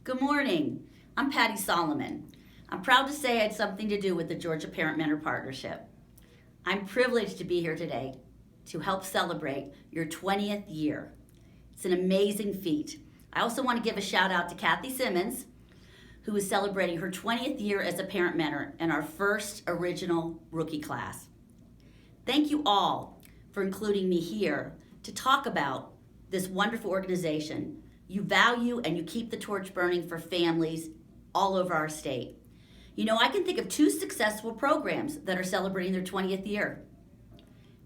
Good morning. I'm Patti Solomon. I'm proud to say I had something to do with the Georgia Parent-Mentor Partnership. I'm privileged to be here today to help celebrate your 20th year. It's an amazing feat. I also want to give a shout out to Kathy Simmons, who is celebrating her 20th year as a parent mentor in our first original rookie class. Thank you all for including me here to talk about this wonderful organization. You value and you keep the torch burning for families all over our state. You know, I can think of two successful programs that are celebrating their 20th year.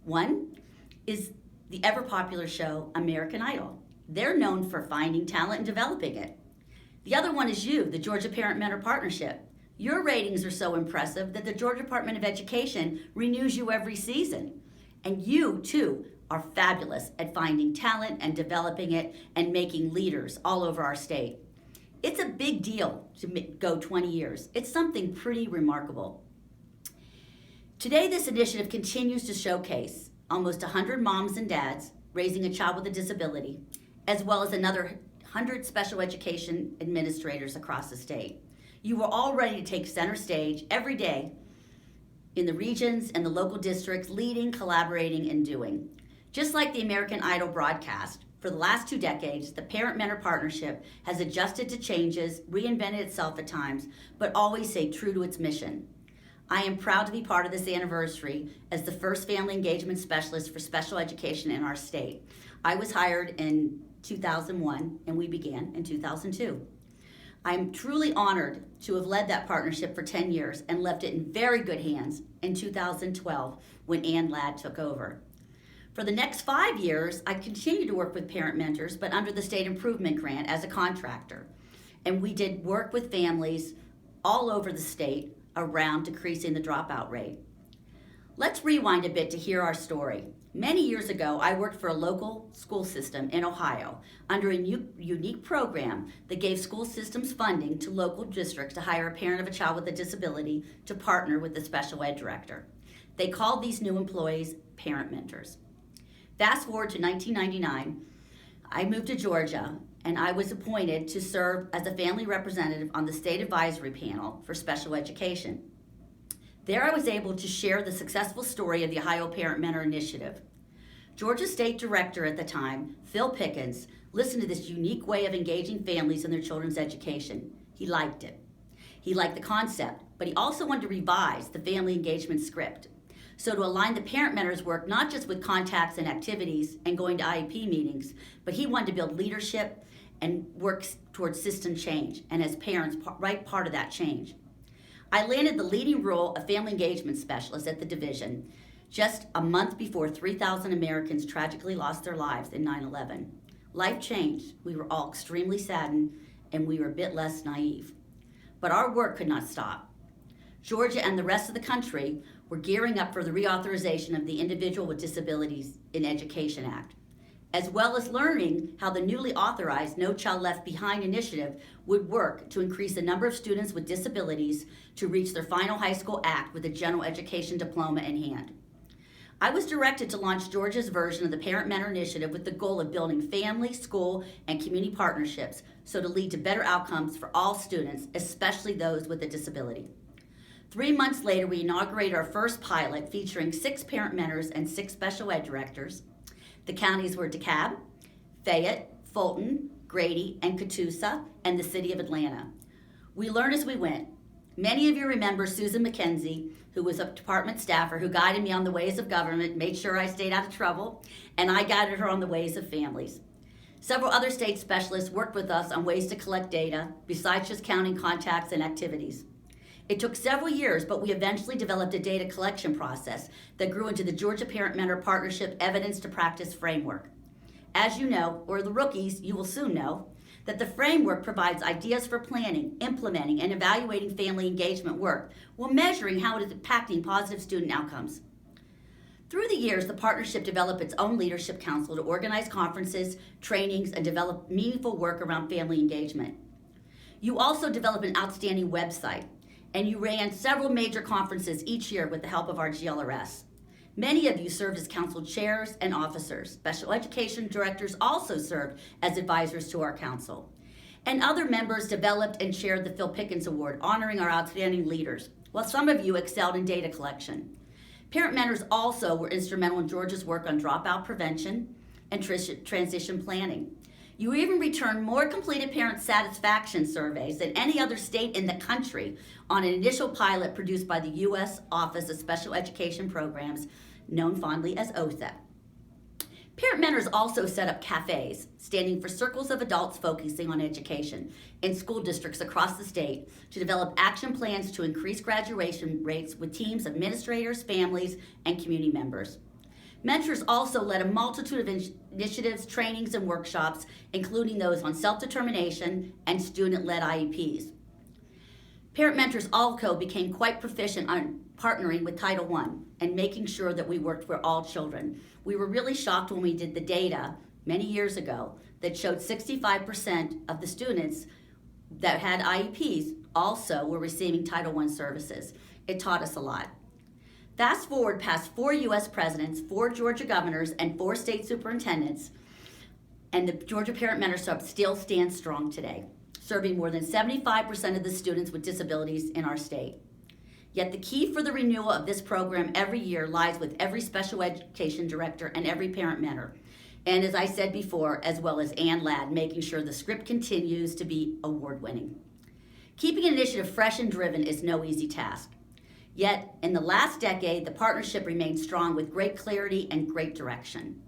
One is the ever popular show American Idol. They're known for finding talent and developing it. The other one is you, the Georgia Parent-Mentor Partnership. Your ratings are so impressive that the Georgia Department of Education renews you every season. And you, too, are fabulous at finding talent and developing it and making leaders all over our state. It's a big deal to go 20 years. It's something pretty remarkable. Today, this initiative continues to showcase almost 100 moms and dads raising a child with a disability, as well as another 100 special education administrators across the state. You are all ready to take center stage every day in the regions and the local districts, leading, collaborating, and doing. Just like the American Idol broadcast, for the last 2 decades, the Parent-Mentor Partnership has adjusted to changes, reinvented itself at times, but always stayed true to its mission. I am proud to be part of this anniversary as the first family engagement specialist for special education in our state. I was hired in 2001 and we began in 2002. I'm truly honored to have led that partnership for 10 years and left it in very good hands in 2012 when Ann Ladd took over. For the next 5 years, I continue to work with parent mentors, but under the State Improvement Grant as a contractor. And we did work with families all over the state around decreasing the dropout rate. Let's rewind a bit to hear our story. Many years ago, I worked for a local school system in Ohio under a unique program that gave school systems funding to local districts to hire a parent of a child with a disability to partner with the special ed director. They called these new employees parent mentors. Fast forward to 1999, I moved to Georgia and I was appointed to serve as a family representative on the state advisory panel for special education. There I was able to share the successful story of the Ohio Parent Mentor Initiative. Georgia State Director at the time, Phil Pickens, listened to this unique way of engaging families in their children's education. He liked it. He liked the concept, but he also wanted to revise the family engagement script. So to align the parent mentor's work, not just with contacts and activities and going to IEP meetings, but he wanted to build leadership and work towards system change, and as parents, right part of that change. I landed the leading role of family engagement specialist at the division just a month before 3,000 Americans tragically lost their lives in 9/11. Life changed. We were all extremely saddened and we were a bit less naive. But our work could not stop. Georgia and the rest of the country were gearing up for the reauthorization of the Individual with Disabilities in Education Act, as well as learning how the newly authorized No Child Left Behind initiative would work to increase the number of students with disabilities to reach their final high school act with a general education diploma in hand. I was directed to launch Georgia's version of the Parent Mentor Initiative with the goal of building family, school, and community partnerships so to lead to better outcomes for all students, especially those with a disability. 3 months later, we inaugurated our first pilot featuring 6 parent mentors and 6 special ed directors. The counties were DeKalb, Fayette, Fulton, Grady, and Catoosa, and the city of Atlanta. We learned as we went. Many of you remember Susan McKenzie, who was a department staffer who guided me on the ways of government, made sure I stayed out of trouble, and I guided her on the ways of families. Several other state specialists worked with us on ways to collect data, besides just counting contacts and activities. It took several years, but we eventually developed a data collection process that grew into the Georgia Parent Mentor Partnership Evidence to Practice Framework. As you know, or the rookies, you will soon know, that the framework provides ideas for planning, implementing, and evaluating family engagement work while measuring how it is impacting positive student outcomes. Through the years, the partnership developed its own leadership council to organize conferences, trainings, and develop meaningful work around family engagement. You also developed an outstanding website, and you ran several major conferences each year with the help of our GLRS. Many of you served as council chairs and officers. Special education directors also served as advisors to our council. And other members developed and shared the Phil Pickens Award, honoring our outstanding leaders, while some of you excelled in data collection. Parent mentors also were instrumental in Georgia's work on dropout prevention and transition planning. You even returned more completed parent satisfaction surveys than any other state in the country on an initial pilot produced by the U.S. Office of Special Education Programs, known fondly as OSEP. Parent mentors also set up cafes, standing for circles of adults focusing on education, in school districts across the state to develop action plans to increase graduation rates with teams of administrators, families, and community members. Mentors also led a multitude of initiatives, trainings, and workshops, including those on self-determination and student-led IEPs. Parent mentors also became quite proficient on partnering with Title I and making sure that we worked for all children. We were really shocked when we did the data many years ago that showed 65% of the students that had IEPs also were receiving Title I services. It taught us a lot. Fast forward past 4 U.S. presidents, 4 Georgia governors, and 4 state superintendents, and the Georgia Parent Mentorship still stands strong today, serving more than 75% of the students with disabilities in our state. Yet the key for the renewal of this program every year lies with every special education director and every parent mentor. And as I said before, as well as Ann Ladd, making sure the script continues to be award-winning. Keeping an initiative fresh and driven is no easy task. Yet, in the last decade, the partnership remained strong with great clarity and great direction.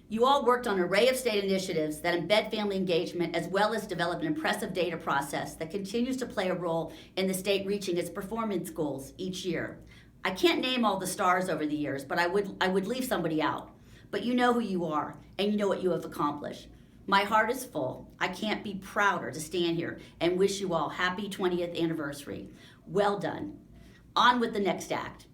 You all worked on an array of state initiatives that embed family engagement as well as develop an impressive data process that continues to play a role in the state reaching its performance goals each year. I can't name all the stars over the years, but I would leave somebody out. But you know who you are, and you know what you have accomplished. My heart is full. I can't be prouder to stand here and wish you all happy 20th anniversary. Well done. On with the next act.